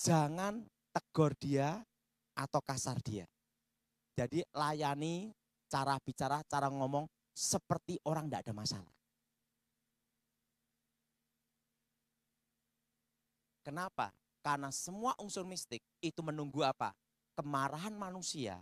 jangan tegur dia atau kasar dia. Jadi layani cara bicara, cara ngomong seperti orang tidak ada masalah. Kenapa? Karena semua unsur mistik itu menunggu apa? Kemarahan manusia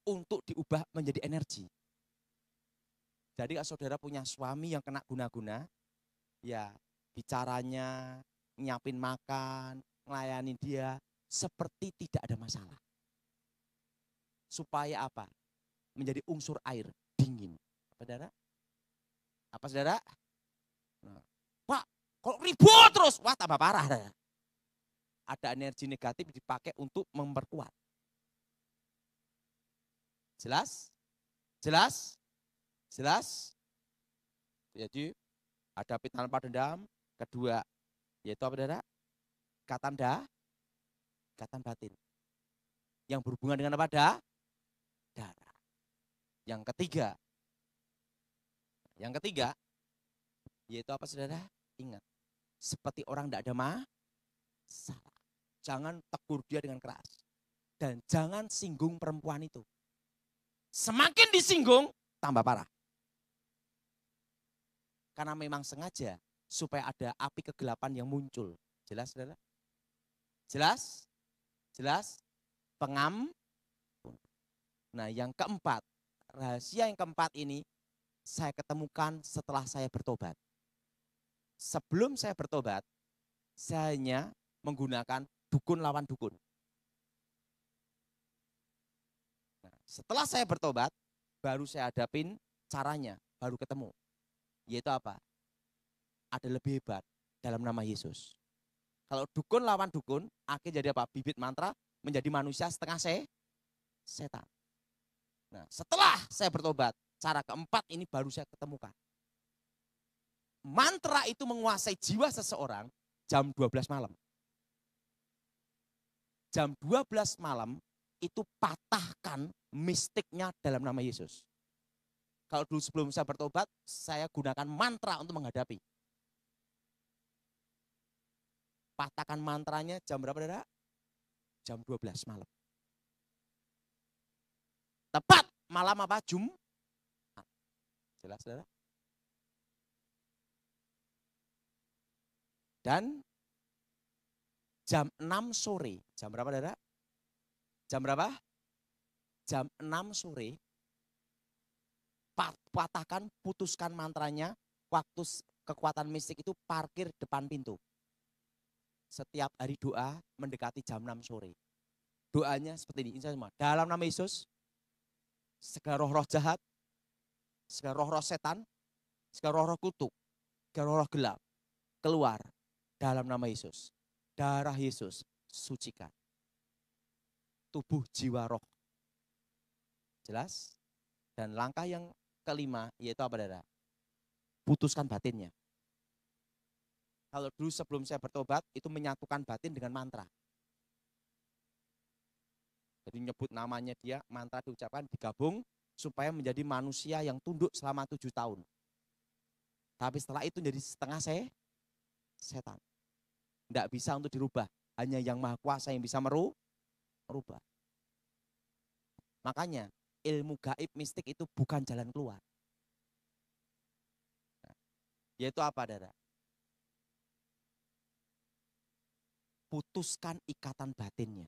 untuk diubah menjadi energi. Jadi kalau saudara punya suami yang kena guna-guna, ya bicaranya, nyiapin makan, melayani dia, seperti tidak ada masalah. Supaya apa? Menjadi unsur air, dingin. Apa saudara? Apa saudara? Nah, Pak, kok ribut terus? Wah tambah parah. Ada energi negatif dipakai untuk memperkuat. Jelas? Jelas? Jelas? Jadi hadapi tanpa dendam. Kedua, yaitu apa saudara? Ikatan batin. Yang berhubungan dengan apa? Darah. Yang ketiga, yaitu apa saudara? Ingat, seperti orang tidak ada masalah. Jangan tegur dia dengan keras. Dan jangan singgung perempuan itu. Semakin disinggung, tambah parah. Karena memang sengaja supaya ada api kegelapan yang muncul. Jelas, saudara? Jelas? Jelas? Nah, yang keempat, rahasia yang keempat ini saya ketemukan setelah saya bertobat. Sebelum saya bertobat, saya hanya menggunakan dukun lawan dukun. Nah, setelah saya bertobat, baru saya hadapin caranya, baru ketemu. Yaitu apa? Ada lebih hebat dalam nama Yesus. Kalau dukun lawan dukun, akhirnya jadi apa? Bibit mantra menjadi manusia setengah setan. Nah, setelah saya bertobat, cara keempat ini baru saya ketemukan. Mantra itu menguasai jiwa seseorang jam 12 malam. Jam 12 malam itu patahkan mistiknya dalam nama Yesus. Kalau dulu sebelum saya bertobat, saya gunakan mantra untuk menghadapi. Patahkan mantranya jam berapa, saudara? Jam 12 malam. Tepat malam apa? Jumat. Jelas, saudara? Dan jam 6 sore. Jam berapa, saudara? Jam berapa? Jam 6 sore. Patahkan, putuskan mantranya. Waktu kekuatan mistik itu parkir depan pintu. Setiap hari doa mendekati jam 6 sore. Doanya seperti ini. Insya Allah. Dalam nama Yesus, segala roh-roh jahat, segala roh-roh setan, segala roh-roh kutuk, segala roh-roh gelap, keluar dalam nama Yesus. Darah Yesus sucikan tubuh, jiwa, roh. Jelas? Dan langkah yang kelima yaitu apa, saudara? Putuskan batinnya. Kalau dulu sebelum saya bertobat itu menyatukan batin dengan mantra. Jadi nyebut namanya dia, mantra diucapkan, digabung supaya menjadi manusia yang tunduk selama 7 tahun. Tapi setelah itu jadi setengah setan. Tidak bisa untuk dirubah. Hanya yang maha kuasa yang bisa merubah. Makanya ilmu gaib mistik itu bukan jalan keluar. Yaitu apa, saudara? Putuskan ikatan batinnya.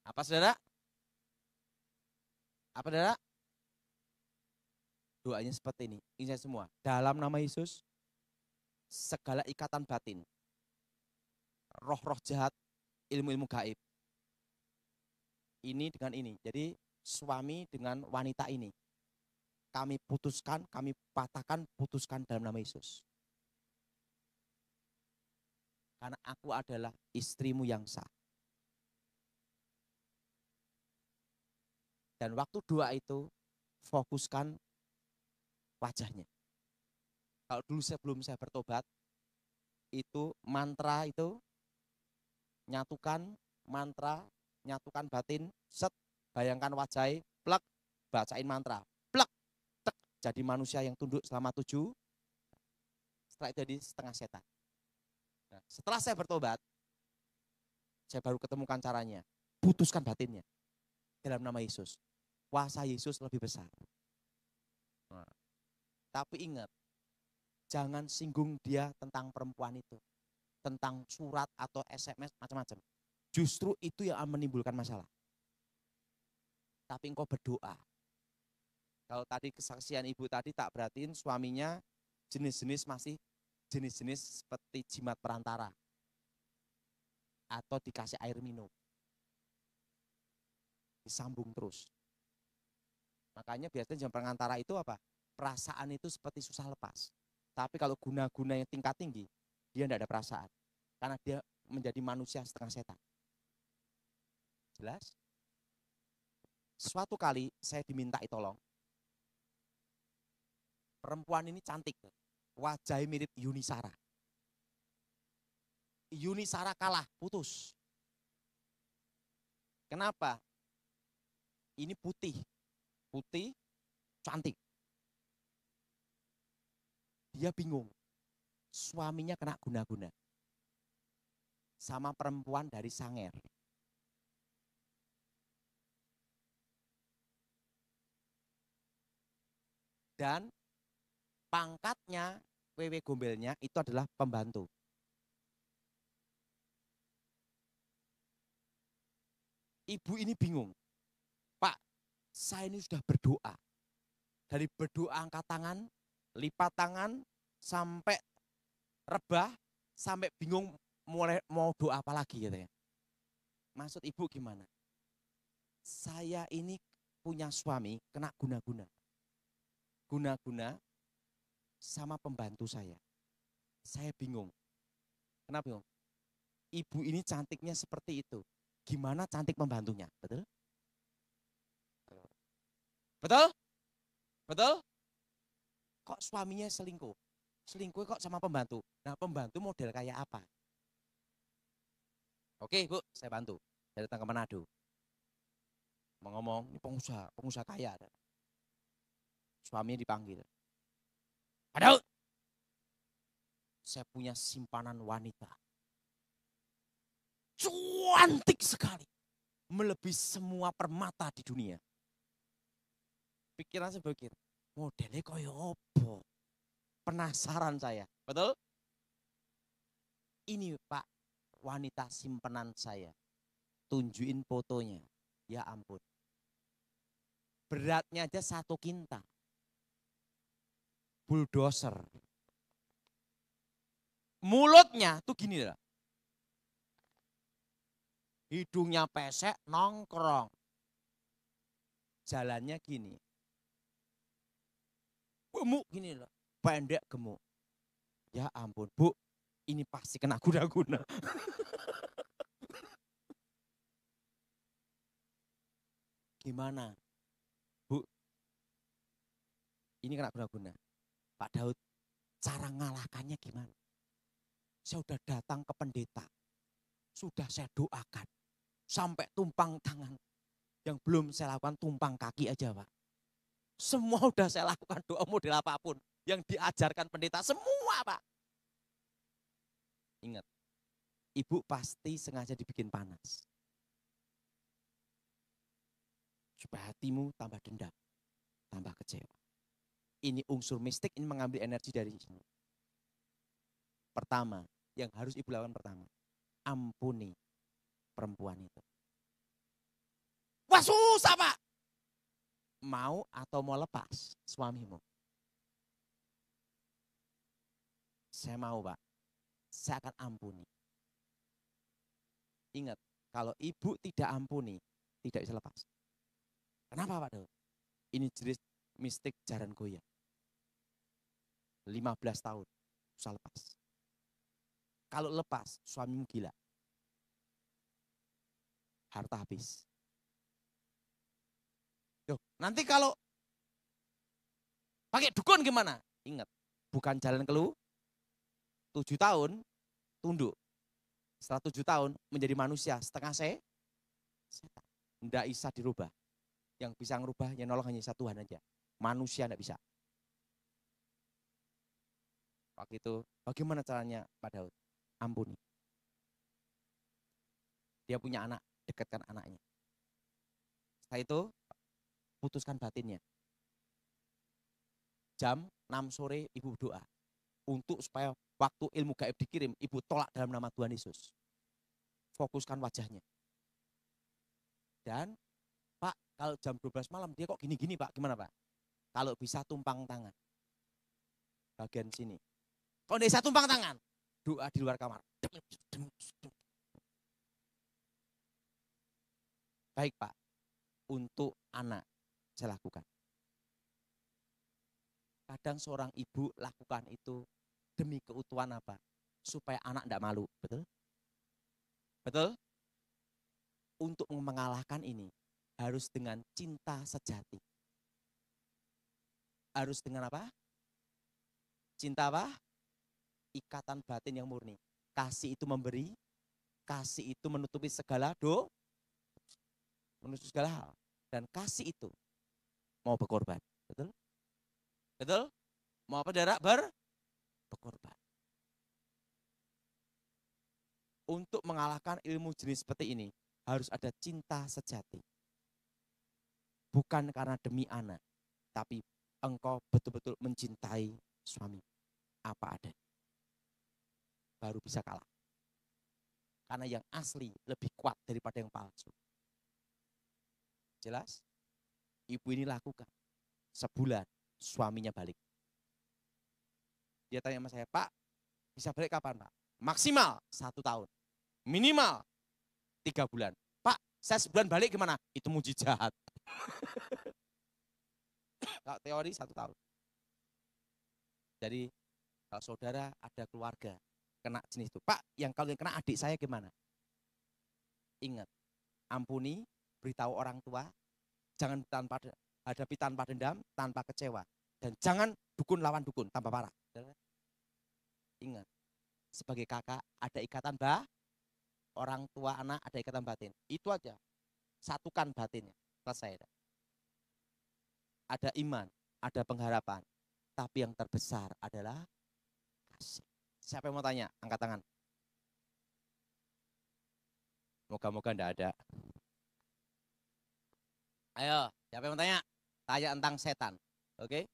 Apa, saudara? Apa, saudara? Doanya seperti ini. Ini semua. Dalam nama Yesus, segala ikatan batin, roh-roh jahat, ilmu-ilmu gaib. Ini dengan ini. Jadi suami dengan wanita ini. Kami putuskan, kami patahkan, putuskan dalam nama Yesus. Karena aku adalah istrimu yang sah. Dan waktu doa itu, fokuskan wajahnya. Kalau dulu sebelum saya bertobat, itu mantra itu, nyatukan mantra, nyatukan batin, set, bayangkan wajahnya, plek, bacain mantra, plek, tek, jadi manusia yang tunduk selama 7, setelah itu jadi setengah setan. Nah, setelah saya bertobat, saya baru ketemukan caranya. Putuskan batinnya dalam nama Yesus. Kuasa Yesus lebih besar. Nah, tapi ingat, jangan singgung dia tentang perempuan itu. Tentang surat atau SMS macam-macam. Justru itu yang menimbulkan masalah. Tapi engkau berdoa. Kalau tadi kesaksian ibu tadi tak berartiin suaminya jenis-jenis masih jenis-jenis seperti jimat perantara. Atau dikasih air minum. Disambung terus. Makanya biasanya jam perantara itu apa? Perasaan itu seperti susah lepas. Tapi kalau guna-guna yang tingkat tinggi, dia tidak ada perasaan. Karena dia menjadi manusia setengah setan. Jelas? Suatu kali saya dimintai tolong. Perempuan ini cantik. Wajahnya mirip Yuni Sara. Yuni Sara kalah, putus. Kenapa? Ini putih. Putih, cantik. Dia bingung. Suaminya kena guna-guna. Sama perempuan dari Sanger. Dan pangkatnya, wewe gombelnya itu adalah pembantu. Ibu ini bingung. Pak, saya ini sudah berdoa. Dari berdoa angkat tangan, lipat tangan, sampai rebah, sampai bingung mulai mau doa apa lagi gitu ya. Maksud ibu gimana? Saya ini punya suami kena guna-guna. Guna-guna sama pembantu saya. Saya bingung. Kenapa bingung? Ibu ini cantiknya seperti itu. Gimana cantik pembantunya? Betul? Betul? Betul? Kok suaminya selingkuh? Selingkuh kok sama pembantu? Nah, pembantu model kayak apa? Oke, Bu, saya bantu. Saya datang ke Manado. Mau ngomong, ini pengusaha kaya. Suaminya dipanggil. Aduh, saya punya simpanan wanita. Cantik sekali. Melebihi semua permata di dunia. Pikiran saya berpikir, modelnya kaya apa? Penasaran saya, betul? Ini Pak, wanita simpanan saya. Tunjukin fotonya, ya ampun. Beratnya aja 1 kintal. Bulldozer. Mulutnya tuh gini lah. Hidungnya pesek, nongkrong. Jalannya gini. Gemuk gini loh. Pendek gemuk. Ya ampun, Bu. Ini pasti kena guna-guna. Gimana? Bu, ini kena guna-guna. Pak Daud, cara ngalahkannya gimana? Saya sudah datang ke pendeta. Sudah saya doakan. Sampai tumpang tangan. Yang belum saya lakukan tumpang kaki aja Pak. Semua udah saya lakukan doa model apapun. Yang diajarkan pendeta semua Pak. Ingat, ibu pasti sengaja dibikin panas. Supaya hatimu tambah dendam, tambah kecewa. Ini unsur mistik, ini mengambil energi dari sini. Pertama, yang harus ibu lakukan pertama, ampuni perempuan itu. Wah susah Pak. Mau atau mau lepas suamimu? Saya mau Pak, saya akan ampuni. Ingat, kalau ibu tidak ampuni, tidak bisa lepas. Kenapa Pak Daud? Ini jenis mistik jaran goyang. 15 tahun, susah lepas. Kalau lepas, suamimu gila. Harta habis. Loh, nanti kalau pakai dukun gimana? Ingat, bukan jalan keluar. 7 tahun, tunduk. Setelah 7 tahun, menjadi manusia setengah setan. Tidak bisa dirubah. Yang bisa ngerubah, yang nolong hanya satu Tuhan aja. Manusia tidak bisa. Waktu itu, bagaimana caranya Pak Daud? ampuni. Dia punya anak, dekatkan anaknya. Setelah itu, putuskan batinnya. Jam 6 sore ibu doa. Untuk supaya waktu ilmu gaib dikirim, ibu tolak dalam nama Tuhan Yesus. Fokuskan wajahnya. Dan, Pak, kalau jam 12 malam dia kok gini-gini Pak, gimana Pak? Kalau bisa tumpang tangan. Bagian sini. Kalau tidak bisa tumpang tangan, doa di luar kamar. Baik Pak, untuk anak saya lakukan. Kadang seorang ibu lakukan itu demi keutuhan apa? Supaya anak tidak malu, betul? Betul? Untuk mengalahkan ini harus dengan cinta sejati. Harus dengan apa? Cinta apa? Ikatan batin yang murni. Kasih itu memberi, kasih itu menutupi segala menutupi segala hal. Dan kasih itu mau berkorban, betul? Betul? Mau apa darah berkorban. Untuk mengalahkan ilmu jenis seperti ini, harus ada cinta sejati. Bukan karena demi anak, tapi engkau betul-betul mencintai suami. Apa ada. Baru bisa kalah. Karena yang asli lebih kuat daripada yang palsu. Jelas? Ibu ini lakukan. Sebulan suaminya balik. Dia tanya sama saya, Pak, bisa balik kapan Pak? Maksimal 1 tahun. Minimal 3 bulan. Pak, saya sebulan balik gimana? Itu mujizat. Kalau teori 1 tahun. Jadi kalau saudara ada keluarga kena jenis itu. Pak, kalau yang kena adik saya gimana? Ingat, ampuni, beritahu orang tua, jangan hadapi tanpa dendam, tanpa kecewa. Dan jangan dukun lawan dukun, tanpa parah. Ingat, sebagai kakak ada ikatan orang tua anak ada ikatan batin. Itu aja, satukan batinnya, selesai. Ada iman, ada pengharapan, tapi yang terbesar adalah kasih. Siapa yang mau tanya? Angkat tangan. Moga-moga enggak ada. Ayo, siapa yang mau tanya? Tanya tentang setan. Oke?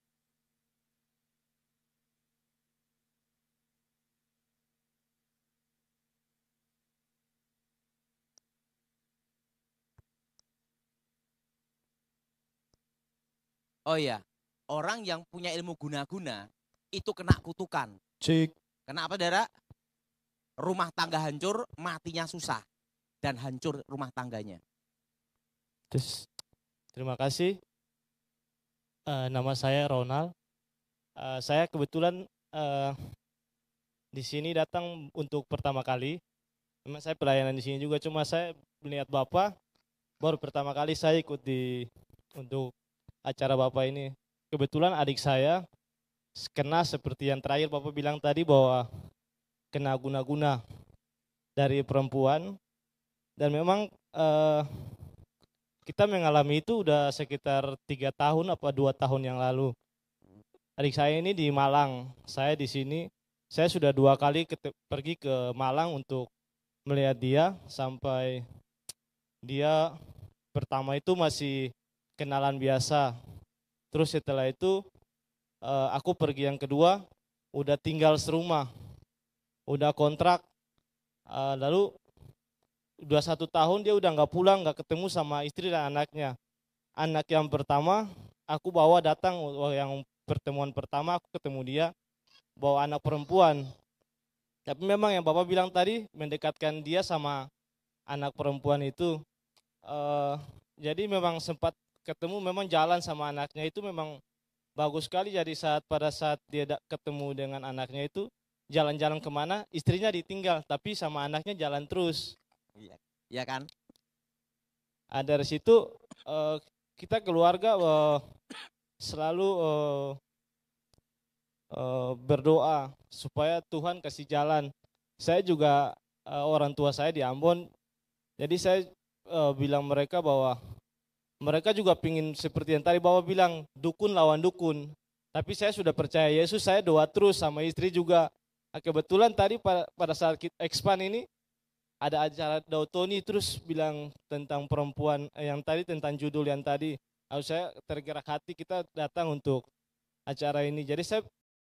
Oh iya, orang yang punya ilmu guna-guna itu kena kutukan. Cik. Kena apa, Dara? Rumah tangga hancur, matinya susah. Dan hancur rumah tangganya. Terima kasih. Nama saya Ronald. Saya kebetulan di sini datang untuk pertama kali. Memang saya pelayanan di sini juga, cuma saya melihat Bapak baru pertama kali saya ikut untuk acara Bapak ini. Kebetulan adik saya kena seperti yang terakhir Bapak bilang tadi, bahwa kena guna-guna dari perempuan. Dan memang kita mengalami itu udah sekitar 3 tahun apa 2 tahun yang lalu. Adik saya ini di Malang, saya di sini. Saya sudah 2 kali pergi ke Malang untuk melihat dia, sampai dia pertama itu masih kenalan biasa. Terus setelah itu aku pergi yang kedua, udah tinggal serumah, udah kontrak. Lalu udah 1 tahun dia udah nggak pulang, nggak ketemu sama istri dan anaknya. Anak yang pertama aku bawa datang, yang pertemuan pertama aku ketemu dia, bawa anak perempuan. Tapi memang yang Bapak bilang tadi, mendekatkan dia sama anak perempuan itu. Jadi memang sempat ketemu, memang jalan sama anaknya itu memang bagus sekali. Jadi pada saat dia ketemu dengan anaknya itu, jalan-jalan kemana, istrinya ditinggal, tapi sama anaknya jalan terus. Iya kan? Dari situ kita keluarga selalu berdoa supaya Tuhan kasih jalan. Saya juga orang tua saya di Ambon, jadi saya bilang mereka bahwa mereka juga pingin seperti yang tadi Bapak bilang, dukun lawan dukun. Tapi saya sudah percaya Yesus, saya doa terus sama istri juga. Kebetulan tadi pada saat kita expand ini ada acara Dautoni terus bilang tentang perempuan yang tadi tentang judul yang tadi. Saya tergerak hati kita datang untuk acara ini. Jadi saya